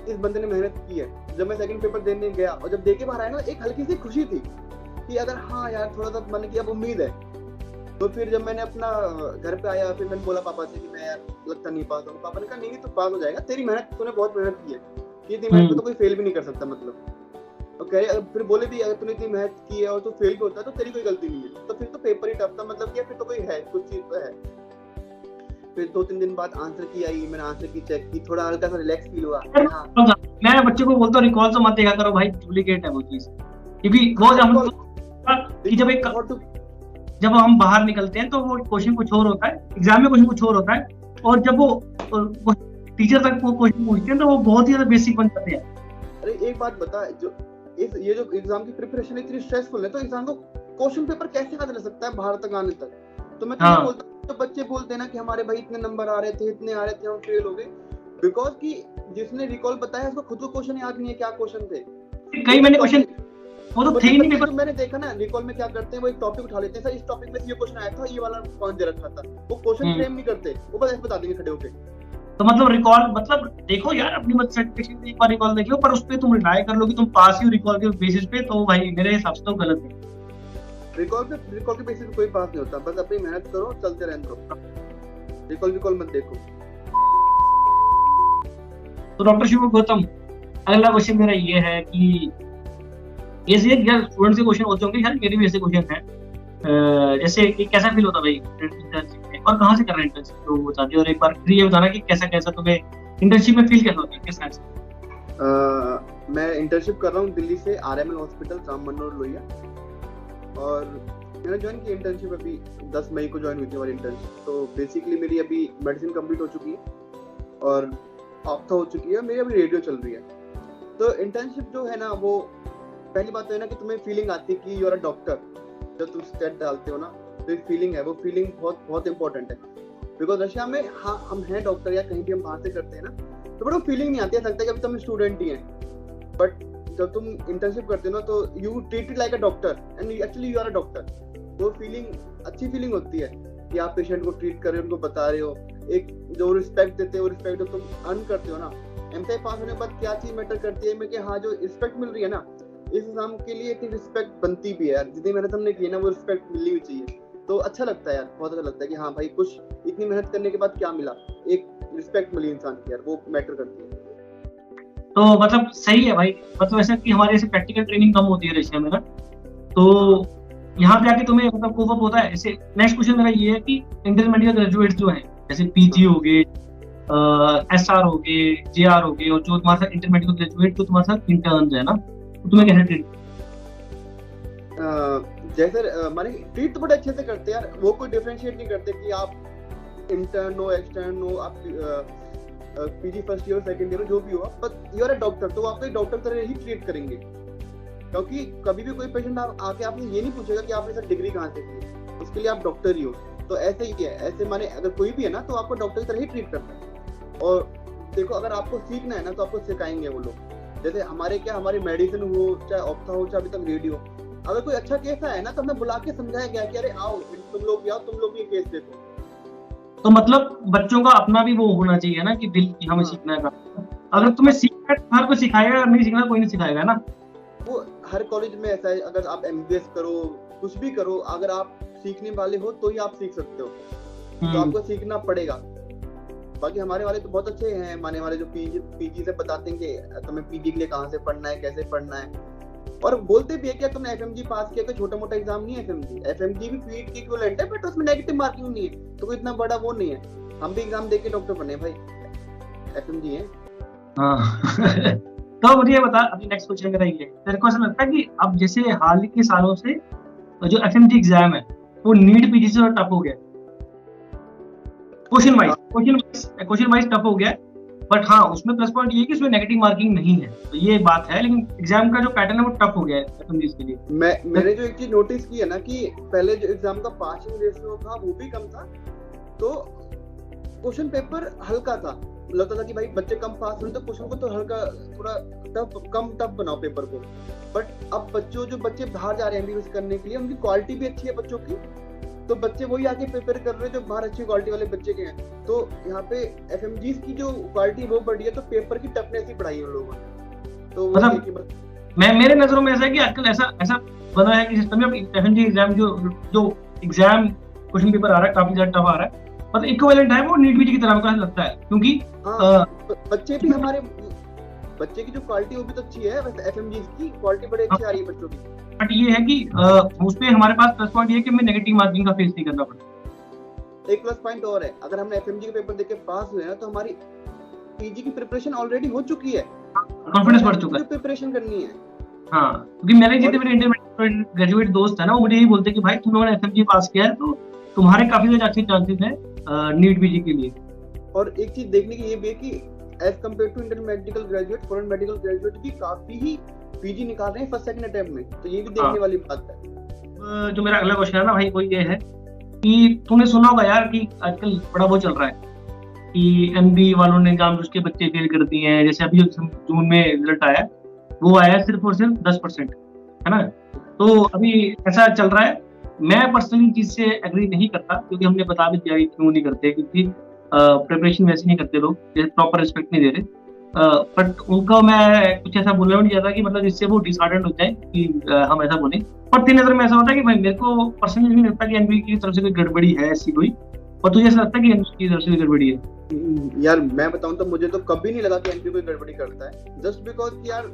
इस बंदे ने मेहनत की है। जब मैं सेकंड पेपर देने गया और जब देके बाहर आया ना, एक हल्की सी खुशी थी कि अगर हाँ यार थोड़ा सा मन की अब उम्मीद है। तो फिर जब मैंने अपना घर पे आया, फिर मैंने बोला पापा से कि मैं यार लगता नहीं पास होगा। पापा ने कहा नहीं तो पास हो जाएगा, तेरी मेहनत, तूने बहुत मेहनत की है, इतनी मेहनत को तो कोई फेल भी नहीं कर सकता मतलब। और कह फिर बोले भी अगर तूने इतनी मेहनत की है और तू फेल भी होता है तो तेरी कोई गलती नहीं है। तो फिर तो पेपर ही टफ था, मतलब कि फिर तो कोई है, कुछ चीज तो है। फिर 2-3 दिन बाद आंसर की आई, मैंने आंसर की चेक की, थोड़ा हल्का सा रिलैक्स फील हुआ। हाँ मैं बच्चों को बोलता हूँ रिकॉल तो मत देखा करो भाई, डुप्लीकेट है वो चीज, क्योंकि वो जब हम कि जब हम बाहर निकलते हैं तो वो क्वेश्चन कुछ और होता है, एग्जाम में क्वेश्चन कुछ और होता है, और जब वो टीचर तक वो क्वेश्चन पूछते हैं तो वो बहुत ही ज्यादा बेसिक बन जाते हैं। अरे एक बात बता, ये जो एग्जाम की प्रिपरेशन इतनी स्ट्रेसफुल है, तो इंसान को क्वेश्चन पेपर कैसे याद रह सकता है बाहर तक आने तक? तो मैं तो बोलता हूँ, तो बच्चे बोलते हैं ना कि हमारे भाई इतने नंबर आ रहे थे, इतने आ रहे थे, हम फेल हो गए, बिकॉज कि जिसने रिकॉल बताया उसको खुद को क्वेश्चन याद नहीं है क्या क्वेश्चन थे। कई मैंने क्वेश्चन वो तो थे ही नहीं पेपर। तो मैंने देखा ना रिकॉल में क्या करते हैं, वो एक टॉपिक उठा लेते हैं, सर इस टॉपिक में ये क्वेश्चन आया था, ये वाला पॉइंट दे रखा था, वो क्वेश्चन फ्रेम नहीं करते, वो बस ऐसे बता देंगे खड़े होके। तो मतलब रिकॉल, मतलब देखो यार अपनी मत सर्टिफिकेशन एक बार रिकॉल देख लो, पर उस पे तुम रिलाय कर लो कि तुम पास ही हो रिकॉल के बेसिस पे, तो भाई मेरे हिसाब से तो गलत है। रिकॉल के बेसिस पे कोई पास नहीं होता, बस अपनी मेहनत करो, चलते रहने दो, रिकॉल मत देखो। तो डॉक्टर शिव गौतम, अगला क्वेश्चन मेरा ये है कि ऐसे यार स्टूडेंट से क्वेश्चन होते होंगे, यार मेरे भी ऐसे क्वेश्चन है, जैसे कि कैसा फील होता भाई इंटर्नशिप में, और कहाँ से कर रहे हैं इंटर्नशिप, तो वो बताते और एक बार फिर ये बताना कि कैसा तुम्हें इंटर्नशिप में फील कैसा होता है, कैसा है? मैं इंटर्नशिप कर रहा हूँ दिल्ली से RMN हॉस्पिटल, राम मनोहर लोहिया, और मैंने ज्वाइन की इंटर्नशिप अभी 10 मई को ज्वाइन हुई थी हमारी इंटर्नशिप। तो बेसिकली मेरी अभी मेडिसिन कंप्लीट हो चुकी है और ऑप्था हो चुकी है, मेरी अभी रेडियो चल रही है। तो इंटर्नशिप जो है ना, वो पहली बात तो है ना कि तुम्हें फीलिंग आती है कि यू आर अ डॉक्टर। जब तुम स्टेट डालते हो ना, तो एक फीलिंग है, वो फीलिंग बहुत इंपॉर्टेंट है, बिकॉज रशिया में हाँ हम हैं डॉक्टर या कहीं भी हम बाहर से करते हैं ना, तो बड़ा फीलिंग नहीं आती है, लगता है कि अभी तुम स्टूडेंट ही हैं। बट जब तुम इंटर्नशिप करते हो ना, तो you treated like a doctor and actually you are a doctor. वो फीलिंग अच्छी फीलिंग होती है कि आप पेशेंट को ट्रीट कर रहे हो, उनको बता रहे हो, एक जो रिस्पेक्ट देते हो, रिस्पेक्ट जो तुम अर्न करते हो ना। एमसीआई पास होने के बाद क्या चीज मैटर करती है, मैं कि हाँ जो रिस्पेक्ट मिल रही है ना, इस एग्जाम के लिए एक रिस्पेक्ट बनती भी है यार, जितनी मेहनत हमने की है ना, वो रिस्पेक्ट मिलनी भी चाहिए। तो अच्छा लगता है यार, बहुत अच्छा लगता है कि हाँ भाई कुछ इतनी मेहनत करने के बाद क्या मिला, एक रिस्पेक्ट मिली इंसान की यार, वो मैटर करती है। तो मतलब सही है भाई, मतलब ऐसा कि हमारे ऐसे प्रैक्टिकल ट्रेनिंग कम होती है रशिया में ना, तो यहाँ पे आके तुम्हें मतलब कोप अप होता है। ऐसे नेक्स्ट क्वेश्चन मेरा ये है कि इंटरमीडिएट ग्रेजुएट्स जो हैं, जैसे पीजी हो गए, SR हो गए, JR हो गए, और जो तुम्हारे साथ इंटरमीडिएट ग्रेजुएट जो तुम्हारे साथ इंटर्न्स है ना, तो तुम्हें कैसे ट्रीट? जैसे माने ट्रीट तो बड़े अच्छे से करते हैं यार, वो कोई डिफरेंशिएट नहीं करते कि आप इंटर्न हो, एक्सटर्न हो, आप PG first year second year जो भी हो, but you are a doctor, तो आपको एक डॉक्टर तरह ही ट्रीट करेंगे। क्योंकि कभी भी कोई पेशेंट आके आपने ये नहीं पूछेगा कि आपने सर डिग्री कहाँ से की, उसके लिए आप डॉक्टर ही हो। तो ऐसे ही है, ऐसे माने अगर कोई भी है ना, तो आपको डॉक्टर की तरह ही ट्रीट करता है। और देखो अगर आपको सीखना है ना, तो आपको सिखाएंगे वो लोग। जैसे हमारी मेडिसिन हो, चाहे ऑप्था हो, चाहे अभी तक रेडियो, अगर कोई अच्छा केस है ना, तो हमें बुला के समझाया गया कि अरे आओ तुम लोग भी आओ, तुम लोग ये केस देखो। तो मतलब बच्चों का अपना भी वो होना चाहिए ना कि दिल की हमें सीखना है। अगर तुम्हें सीखना है हर कोई सिखाएगा, अगर नहीं सीखना कोई नहीं सिखाएगा ना। वो हर कॉलेज में ऐसा है, अगर आप MBBS करो, कुछ भी करो, अगर आप सीखने वाले हो तो ही आप सीख सकते हो, तो आपको सीखना पड़ेगा। बाकी हमारे वाले तो बहुत अच्छे हैं, माने वाले जो पीजी से बताते हैं कि तुम्हें पीजी के लिए कहाँ से पढ़ना है, कैसे पढ़ना है, और बोलते भी है कि तुमने FMG पास किया, कोई छोटा मोटा एग्जाम नहीं है FMG भी पीट के इक्विवेलेंट है, बट उसमें नेगेटिव मार्किंग नहीं है, तो कोई इतना बड़ा वो नहीं है। हम भी एग्जाम देके डॉक्टर बने भाई, FMG है। हाँ तो मुझे ये बता, अभी नेक्स्ट क्वेश्चन मेरा ये है, तेरे को ऐसा लगता है कि अब जैसे हाल के सालों से जो FMG एग्जाम है वो नीट पीजी से टफ हो गया, क्वेश्चन वाइज टफ हो गया, बट हाँ उसमें प्लस पॉइंट ये कि उसमें नेगेटिव मार्किंग नहीं है, तो ये बात है, लेकिन एग्जाम का जो पैटर्न है वो टफ हो गया है FMG के लिए। मैंने जो एक चीज नोटिस की है ना, कि पहले जो एग्जाम का पासिंग रेशियो था वो भी कम था, तो क्वेश्चन पेपर हल्का था, लगता था कि भाई बच्चे कम पास हुए तो क्वेश्चन को तो हल्का, थोड़ा टफ बनाओ पेपर को। बट अब जो बच्चे बाहर जा रहे हैं MBBS करने के लिए, उनकी क्वालिटी भी अच्छी है बच्चों की, तो बच्चे वही आके प्रिपेयर कर रहे हैं जो बाहर अच्छी क्वालिटी वाले बच्चे के हैं। तो यहाँ पे FMG की जो क्वालिटी वो बढ़ी है, तो पेपर की टफनेस ही बढ़ाई है उन लोगों ने। तो मतलब मेरे नजरों में ऐसा है कि आजकल ऐसा बना है कि सिस्टम में FMG एग्जाम जो एग्जाम क्वेश्चन पेपर आ रहा है काफी ज्यादा टफ आ रहा है, मतलब इक्विवेलेंट है वो नीट पीजी की तरह का लगता है, क्योंकि बच्चे भी हमारे बच्चे की जो क्वालिटी वो भी तो अच्छी है, वैसे FMG की क्वालिटी बड़ी अच्छी आ रही है बच्चों की। बट ये है कि उसपे हमारे पास प्लस पॉइंट ये है कि हमें नेगेटिव मार्किंग का फेस नहीं करना पड़ता। एक प्लस पॉइंट और है, अगर हमने एफएमजी के पेपर देके पास हुए ना तो हमारी पीजी की प्रिपरेशन ऑलरेडी हो चुकी है, कॉन्फिडेंस बढ़ चुका है। प्रिपरेशन करनी है। हाँ, क्योंकि मेरे जितने मेरे इंटरमीडिएट ग्रेजुएट दोस्त है ना, वो मुझे यही बोलते हैं कि भाई तुम लोगों ने एफएमजी पास किया है तो तुम्हारे काफी ज्यादा अच्छे चांसेस है नीट पीजी के लिए। और एक चीज देखने की ये भी है कि as compare to Indian medical graduate, foreign medical graduate भी काफी ही पीजी निकाल रहे हैं फर्स्ट सेकंड अटेम्प्ट में, तो ये भी देखने वाली बात है। जो मेरा अगला क्वेश्चन है ना भाई, वो ये है कि तूने सुना होगा यार कि आजकल बड़ा वो चल रहा है कि एमबी वालों ने जानबूझ के बच्चे फेल कर दिए हैं। जैसे अभी जून में रिजल्ट आया, वो आया सिर्फ और सिर्फ 10%, है ना। तो अभी ऐसा चल रहा है। मैं पर्सनली चीज से एग्री नहीं करता, क्योंकि हमने बता भी दिया कि क्यों नहीं करते, क्योंकि प्रिपरेशन वैसे नहीं करते लोग, प्रॉपर रिस्पेक्ट नहीं दे रहे। बट उनको मैं कुछ ऐसा बोलना नहीं चाहता कि मतलब इससे वो डिसऑर्डर्ड हो जाए कि हम ऐसा बोले। पर तेरी नजर में ऐसा होता है कि भाई मेरे को पर्सनली नहीं लगता कि एनबी की तरफ से कोई गड़बड़ी है ऐसी कोई, और तुझे ऐसा लगता है कि एनबी की तरफ से कोई गड़बड़ी है? यार मैं बताऊं तो मुझे तो कभी नहीं लगा कि एनबी कोई गड़बड़ी करता है, जस्ट बिकॉज यार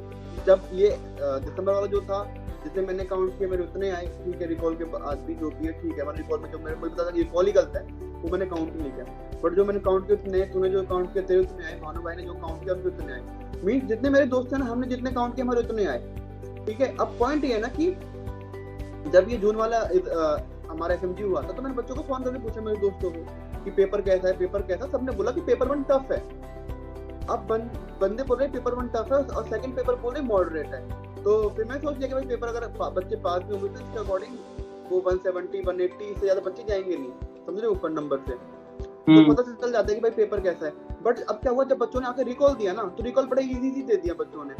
जब ये दिसंबर वाला जो था, जिसे मैंने काउंट किया मेरे उतने आए, ठीक है, रिकॉल के बाद भी जो भी है ठीक है, मैंने रिकॉल में जो मेरे को पता था कि रिकॉल ही गलत है वो मैंने काउंट नहीं किया, बट जो मैंने काउंट किए उतने, तूने जो काउंट किए तेरे उतने आए, भानु भाई ने जो काउंट किया उनके उतने आए, मींस जितने मेरे दोस्त हैं ना, हमने जितने काउंट किए हमारे उतने आए, ठीक है। अब पॉइंट ये है ना कि जब ये जून वाला हमारा एफएमजी हुआ था तो मैंने बच्चों को फोन करके पूछा मेरे दोस्तों को कि पेपर कैसा है, पेपर कैसा, सबने बोला कि पेपर 1 टफ है। अब बंदे बोल रहे पेपर 1 टफ है और सेकंड पेपर बोल रहे मॉडरेट है, तो फिर मैं सोच लिया कि भाई पेपर अगर बच्चे पास भी होंगे तो इसके अकॉर्डिंग वो 170 180 से ज्यादा बच्चे जाएंगे नहीं, समझ रहे, ऊपर नंबर से, तो पता चल जाता है कि भाई पेपर कैसा है। बट अब क्या हुआ, जब बच्चों ने आके रिकॉल दिया ना तो रिकॉल बड़ा इजी दे दिया बच्चों ने,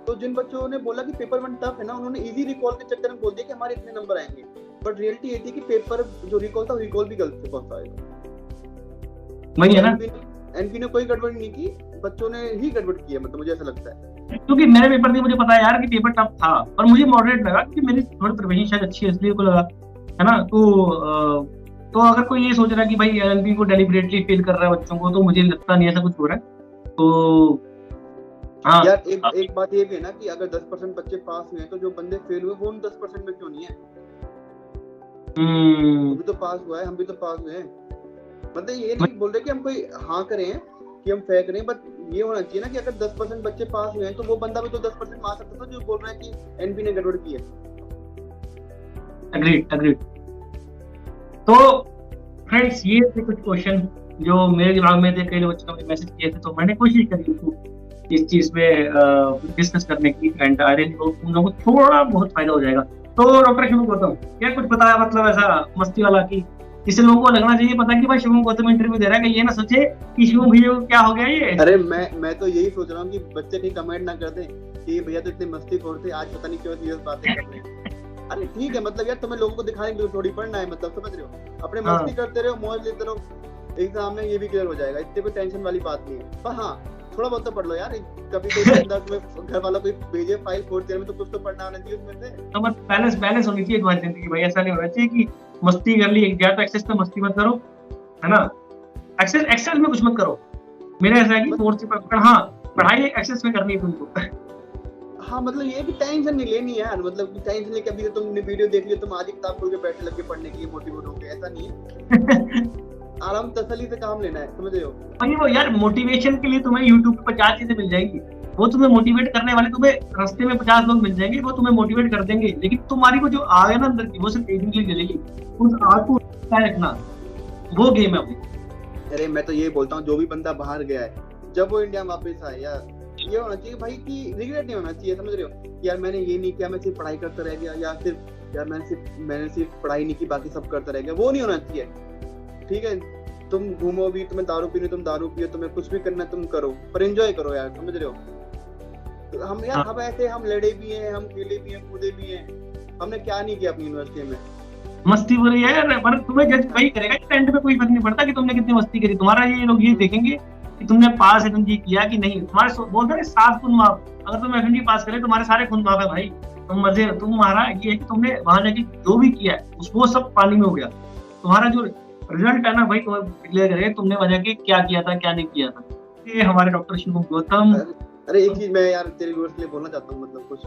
तो जिन बच्चों ने बोला कि पेपर 1 टफ है ना, उन्होंने इजी रिकॉल के चक्कर में बोल दिया कि हमारे इतने नंबर आएंगे, बट रियलिटी ये थी कि पेपर जो रिकॉल था रिकॉल भी गलत से बहुत सारे, वही है ना। एनपी ने कोई गड़बड़ नहीं की, बच्चों ने ही गड़बड़ की है, मतलब मुझे ऐसा लगता है। क्योंकि मेरे पेपर में मुझे पता है यार कि पेपर टफ था, पर मुझे मॉडरेट लगा कि मेरी थोड़ी प्रिपरेशन शायद अच्छी है इसलिए को लगा, है ना। तो अगर कोई ये सोच रहा है कि भाई एलएलबी को डेलिबरेटली फेल कर रहा है बच्चों को, तो मुझे लगता नहीं ऐसा कुछ हो रहा है। तो हाँ यार एक बात ये भी है ना कि अगर 10% बच्चे पास हुए हैं तो जो बंदे फेल हुए वो उन 10% में क्यों नहीं है? वो भी तो पास हुआ है, हम भी तो पास हुए हैं। मतलब ये नहीं बोल रहे कि हम कोई हाँ करें कि हम फेल करें, बट ये होना चाहिए ना कि अगर 10% बच्चे पास हुए हैं तो वो बंदा भी तो 10% मार सकता था जो बोल रहा है कि एनपी ने गड़बड़ की है। एग्रीड। तो फ्रेंड्स, ये थे कुछ क्वेश्चन जो मेरे दिमाग में थे, कई बच्चों ने मैसेज किए थे, तो मैंने कोशिश करी इस चीज पे डिस्कस करने की, एंड आई रियली होप तुम लोगों को थोड़ा बहुत फायदा हो जाएगा। तो डॉक्टर शिवम गौतम, क्या कुछ बताया मतलब ऐसा मस्ती वाला कि जिससे लोगों को लगना चाहिए पता कि भाई शिवम गौतम इंटरव्यू दे रहा है, कि ये ना सोचे कि शिवम भैया को क्या हो गया ये। अरे मैं तो यही सोच रहा हूँ कि बच्चे कहीं कमेंट ना कर दें कि भैया तो इतने मस्तीखोर थे, आज पता नहीं क्यों सीरियस बातें कर रहे हैं। अरे ठीक है, मतलब यार तुम्हें लोगों को दिखाने के लिए थोड़ी पढ़ना है, मतलब समझ रहे हो, अपने मस्ती करते रहो, मौज लेते रहो, एग्जाम में ये भी क्लियर हो जाएगा, इतनी कोई टेंशन वाली बात नहीं है। पर हाँ, थोड़ा बहुत तो पढ़ लो यार, कभी कोई बंदा तुम्हें घर वाला कोई भेजे फाइल 4th ईयर में तो कुछ तो पढ़ना आना चाहिए उसमें से। तो बस बैलेंस होनी चाहिए तुम्हारी जिंदगी भाई, ऐसा नहीं होना चाहिए कि मस्ती कर ली, ज्यादा एक्सेस में मस्ती मत करो, है ना। एक्सेस में कुछ मत करो, मेरा ऐसा है कि 4th से हाँ पढ़ाई एक्सेस में करनी है तुमको। हाँ मतलब ये भी टेंशन नहीं लेनी यार, मतलब टेंशन लेके अभी तुमने वीडियो देख लिया, तुम आज ही किताब खोल के बैठे लग के पढ़ने के लिए मोटिवेट हो गए, ऐसा नहीं है। आराम तसल्ली से काम लेना है, समझ रहे हो। वही वो यार, मोटिवेशन के लिए तुम्हें YouTube पे 50 चीजें मिल जाएंगी, वो तुम्हें मोटिवेट करने वाले, तुम्हें रास्ते में 50 लोग मिल जाएंगे, वो तुम्हें मोटिवेट कर देंगे, लेकिन तुम्हारी को जो आग है ना अंदर की, वो सिर्फ एक दिन के लिए जलेगी, उस आग को रखना, वो गेम है अभी। अरे मैं तो ये बोलता हूँ, जो भी बंदा बाहर गया है, जब वो इंडिया वापस आए यार, ये होना चाहिए भाई कि रिग्रेट नहीं होना चाहिए, समझ रहे हो, यार मैंने ये नहीं किया, मैं सिर्फ पढ़ाई करता रह गया, या सिर्फ यार मैंने सिर्फ पढ़ाई नहीं की, बाकी सब करता रह गया, वो नहीं होना चाहिए। ठीक है, तुम घूमो भी, तुम्हें दारू पीनी तुम दारू पियो, तुम्हें कुछ भी करना तुम करो, पर एंजॉय करो यार, समझ रहे हो। तो हम यार हम ऐसे हम लड़े भी हैं, हम खेले भी हैं, कूदे भी हैं, हमने क्या नहीं किया अपनी यूनिवर्सिटी में। मस्ती हो रही है यार, पर तुम्हें जज वही करेगा, टेंथ में कोई फर्क नहीं पड़ता कि तुमने कितनी मस्ती करी, तुम्हारा ये लोग ये देखेंगे कि तुमने पास एफएमजी किया कि नहीं। तुम्हारे बोलते हैं 7 खून माफ, अगर तुम एफएमजी पास करे तुम्हारे सारे खून माफ है भाई, तुम मजे, तुम्हारा ये है कि तुमने वहां जाके जो भी किया है वो सब पानी में हो गया, तुम्हारा जो रिजल्ट है ना भाई तुम्हें डिक्लेयर करेगा तुमने वजह के क्या किया था क्या नहीं किया था। ये हमारे डॉक्टर शिवम गौतम। अरे एक चीज मैं यार तेरे व्यूअर्स के लिए बोलना चाहता हूँ, मतलब कुछ।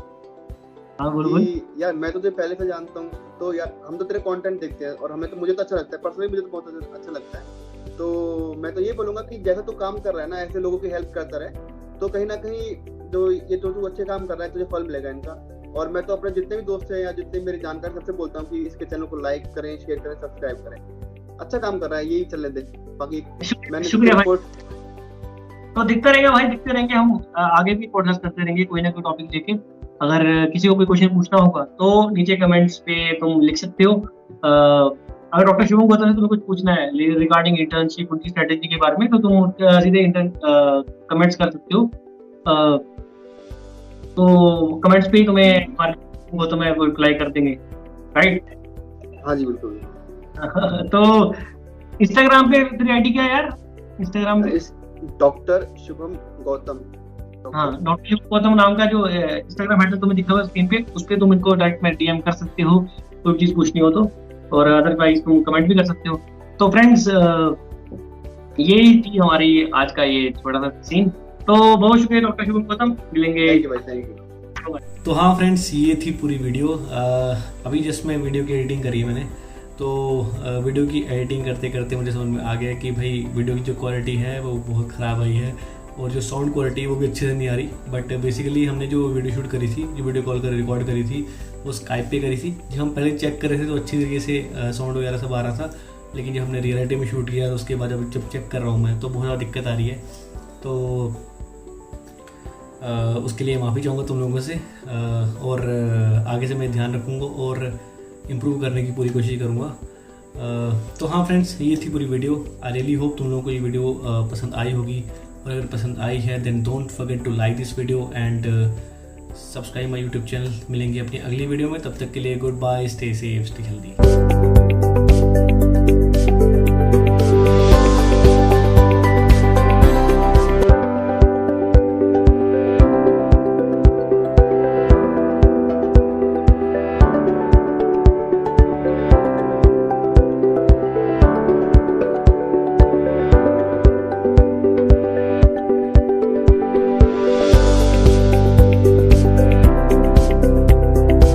हाँ बोल। यार मैं तुझे पहले से जानता हूँ, तो यार हम तो तेरे कंटेंट देखते हैं और हमें तो, मुझे तो अच्छा लगता है पर्सनली, मुझे तो बहुत अच्छा लगता है। तो मैं तो ये बोलूंगा कि जैसा तू काम कर रहा है ना, ऐसे लोगों की हेल्प करता रहे, तो कहीं ना कहीं जो ये तो तू अच्छे काम कर रहा है, तुझे फल मिलेगा इनका। और मैं तो अपने जितने भी दोस्त हैं या जितने मेरे जानकार सबसे बोलता हूँ कि इसके चैनल को लाइक करें, शेयर करें, सब्सक्राइब करें। अच्छा काम कर रहा है, यही चलने दे। बाकी मैंने शुक्रिया भाई। तो दिखते रहेंगे भाई, दिखते रहेंगे हम, आगे भी पॉडकास्ट करते रहेंगे कोई ना कोई टॉपिक लेके। अगर किसी को कोई क्वेश्चन पूछना होगा तो नीचे कमेंट्स पे तुम लिख सकते हो। अगर डॉक्टर शुभम गौतम से तुम्हें कुछ पूछना है रिगार्डिंग इंटर्नशिप, उनकी स्ट्रेटेजी के बारे में, तो तुम सीधे कमेंट्स कर सकते हो। तो कमेंट्स पे ही तुम्हें गौतम है वो रिप्लाई कर देंगे, राइट? हाँ जी बिल्कुल। तो इंस्टाग्राम पे तेरी आईडी क्या है यार? इंस्टाग्राम पे डॉक्टर शुभम गौतम। हाँ, डॉक्टर शुभम गौतम नाम का जो इंस्टाग्राम हैंडल तुम्हें दिखा हुआ स्क्रीन पे, उस पे तुम इनको डायरेक्ट में डीएम कर सकते हो कोई चीज पूछनी हो तो, और अदरवाइज तुम कमेंट भी कर सकते हो। तो फ्रेंड्स, ये थी हमारी आज का ये छोटा सा सीन। तो बहुत शुक्रिया डॉक्टर शुभम गौतम, मिलेंगे। थैंक यू भाई, थैंक यू। तो हाँ फ्रेंड्स, ये थी पूरी वीडियो। अभी जस्ट मैं वीडियो की एडिटिंग करी है मैंने, तो वीडियो की एडिटिंग करते करते मुझे समझ में आ गया कि भाई वीडियो की जो क्वालिटी है वो बहुत ख़राब आई है, और जो साउंड क्वालिटी है वो भी अच्छे से नहीं आ रही। बट बेसिकली हमने जो वीडियो शूट करी थी, जो वीडियो कॉल कर रिकॉर्ड करी थी, वो स्काइप पे करी थी। जब हम पहले चेक कर रहे थे तो अच्छी तरीके से साउंड वगैरह सब आ रहा था, लेकिन जब हमने रियलिटी में शूट किया तो उसके बाद जब चेक कर रहा हूँ मैं, तो बहुत ज़्यादा दिक्कत आ रही है। तो उसके लिए माफ़ी चाहूँगा तुम लोगों से, और आगे से मैं ध्यान रखूँगा और इम्प्रूव करने की पूरी कोशिश करूँगा। तो हाँ फ्रेंड्स, ये थी पूरी वीडियो। आई रियली होप तुम लोगों को ये वीडियो पसंद आई होगी, और अगर पसंद आई है then don't forget to like this video and subscribe my YouTube channel. मिलेंगे अपनी अगली वीडियो में, तब तक के लिए goodbye, stay safe, stay healthy.